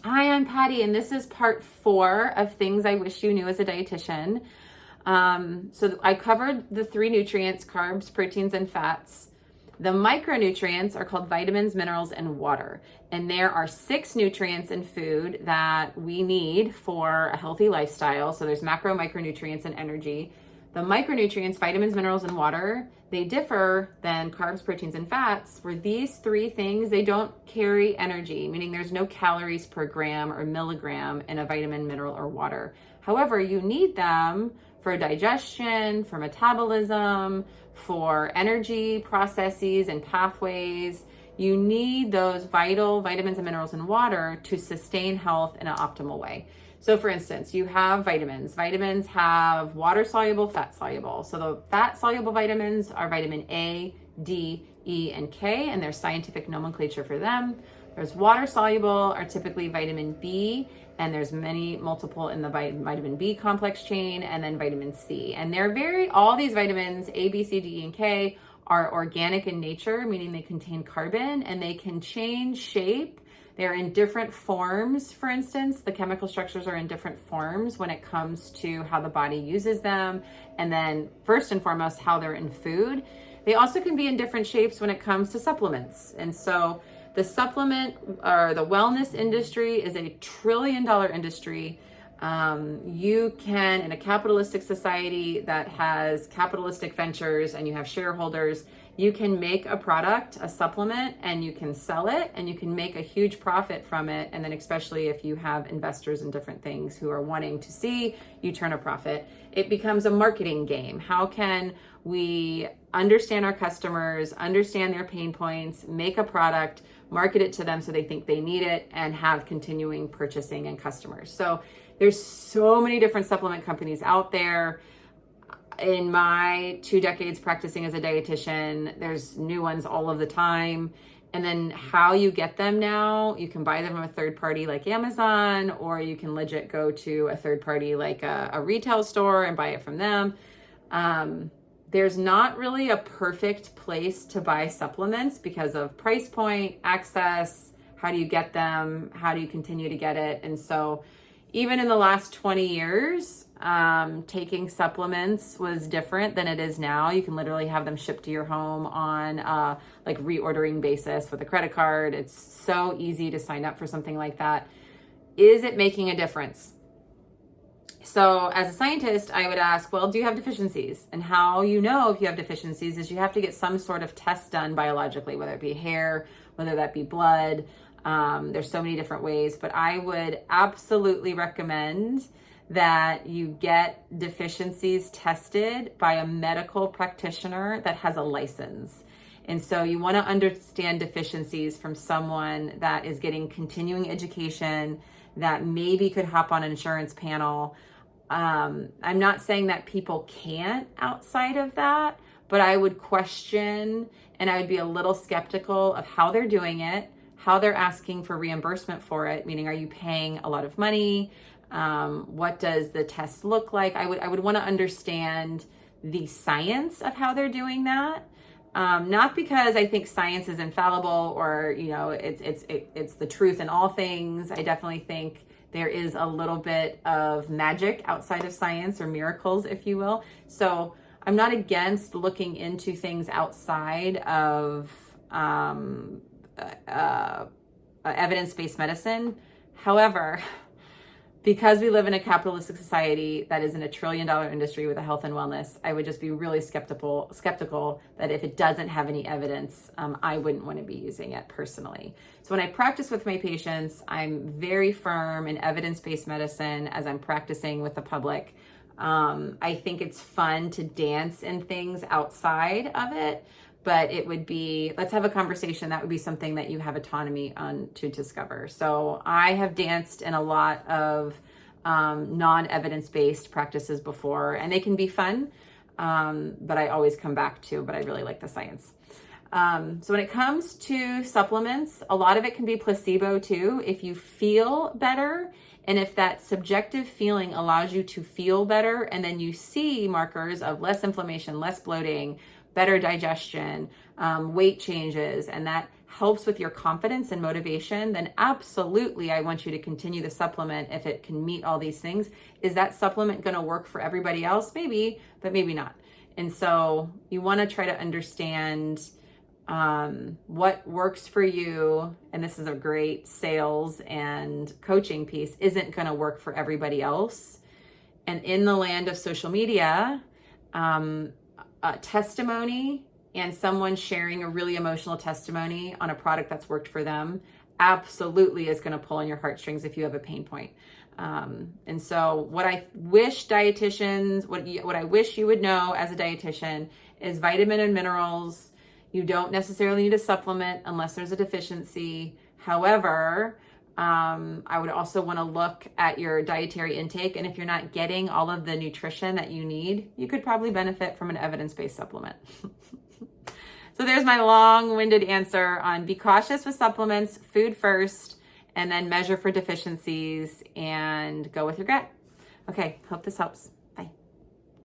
Hi, I'm Patty, and this is part 4 of things I wish you knew as a dietitian. So I covered the 3 nutrients: carbs, proteins, and fats. The micronutrients are called vitamins, minerals, and water. And there are 6 nutrients in food that we need for a healthy lifestyle. So there's macro, micronutrients, and energy. The micronutrients, vitamins, minerals, and water, they differ than carbs, proteins, and fats, where these 3 things, they don't carry energy, meaning there's no calories per gram or milligram in a vitamin, mineral, or water. However, you need them for digestion, for metabolism, for energy processes and pathways. You need those vital vitamins and minerals and water to sustain health in an optimal way. So for instance, you have vitamins. Vitamins have water soluble, fat soluble. So the fat soluble vitamins are vitamin A, D, E, and K, and there's scientific nomenclature for them. There's water soluble are typically vitamin B, and there's multiple in the vitamin B complex chain, and then vitamin C. And all these vitamins, A, B, C, D, E, and K, are organic in nature, meaning they contain carbon, and they can change shape. They're in different forms. For instance, the chemical structures are in different forms when it comes to how the body uses them. And then first and foremost, how they're in food. They also can be in different shapes when it comes to supplements. And so the supplement or the wellness industry is $1 trillion industry. You can, in a capitalistic society that has capitalistic ventures and you have shareholders, you can make a product, a supplement, and you can sell it and you can make a huge profit from it. And then especially if you have investors in different things who are wanting to see you turn a profit, it becomes a marketing game. How can we understand our customers, understand their pain points, make a product, market it to them so they think they need it, and have continuing purchasing and customers? So there's so many different supplement companies out there. In my 2 decades practicing as a dietitian, there's new ones all of the time. And then how you get them now, you can buy them from a third party like Amazon, or you can legit go to a third party like a retail store and buy it from them. There's not really a perfect place to buy supplements because of price point, access, how do you get them, how do you continue to get it. And so even in the last 20 years, taking supplements was different than it is now. You can literally have them shipped to your home on like reordering basis with a credit card. It's so easy to sign up for something like that. Is it making a difference? So as a scientist, I would ask, well, do you have deficiencies? And how you know if you have deficiencies is you have to get some sort of test done biologically, whether it be hair, whether that be blood. There's so many different ways, but I would absolutely recommend that you get deficiencies tested by a medical practitioner that has a license. And so you want to understand deficiencies from someone that is getting continuing education, that maybe could hop on an insurance panel. I'm not saying that people can't outside of that, but I would question and I would be a little skeptical of how they're doing it, how they're asking for reimbursement for it, meaning are you paying a lot of money? What does the test look like? I would want to understand the science of how they're doing that. Not because I think science is infallible or, it's the truth in all things. I definitely think there is a little bit of magic outside of science, or miracles, if you will. So I'm not against looking into things outside of evidence-based medicine. However, because we live in a capitalistic society that is in $1 trillion industry with a health and wellness, I would just be really skeptical that if it doesn't have any evidence, I wouldn't want to be using it personally. So when I practice with my patients, I'm very firm in evidence-based medicine as I'm practicing with the public. I think it's fun to dance in things outside of it, but it would be, let's have a conversation. That would be something that you have autonomy on to discover. So I have danced in a lot of non-evidence-based practices before, and they can be fun, but I always come back to, but I really like the science. So when it comes to supplements, a lot of it can be placebo too. If you feel better, and if that subjective feeling allows you to feel better, and then you see markers of less inflammation, less bloating, better digestion, weight changes, and that helps with your confidence and motivation, then absolutely I want you to continue the supplement if it can meet all these things. Is that supplement going to work for everybody else? Maybe, but maybe not. And so you want to try to understand what works for you. And this is a great sales and coaching piece, isn't going to work for everybody else. And in the land of social media, a testimony and someone sharing a really emotional testimony on a product that's worked for them absolutely is going to pull on your heartstrings if you have a pain point. And so what I wish dietitians, what I wish you would know as a dietitian is vitamin and minerals. You don't necessarily need a supplement unless there's a deficiency. However, I would also want to look at your dietary intake. And if you're not getting all of the nutrition that you need, you could probably benefit from an evidence-based supplement. So there's my long-winded answer on be cautious with supplements, food first, and then measure for deficiencies and go with your gut. Okay, hope this helps.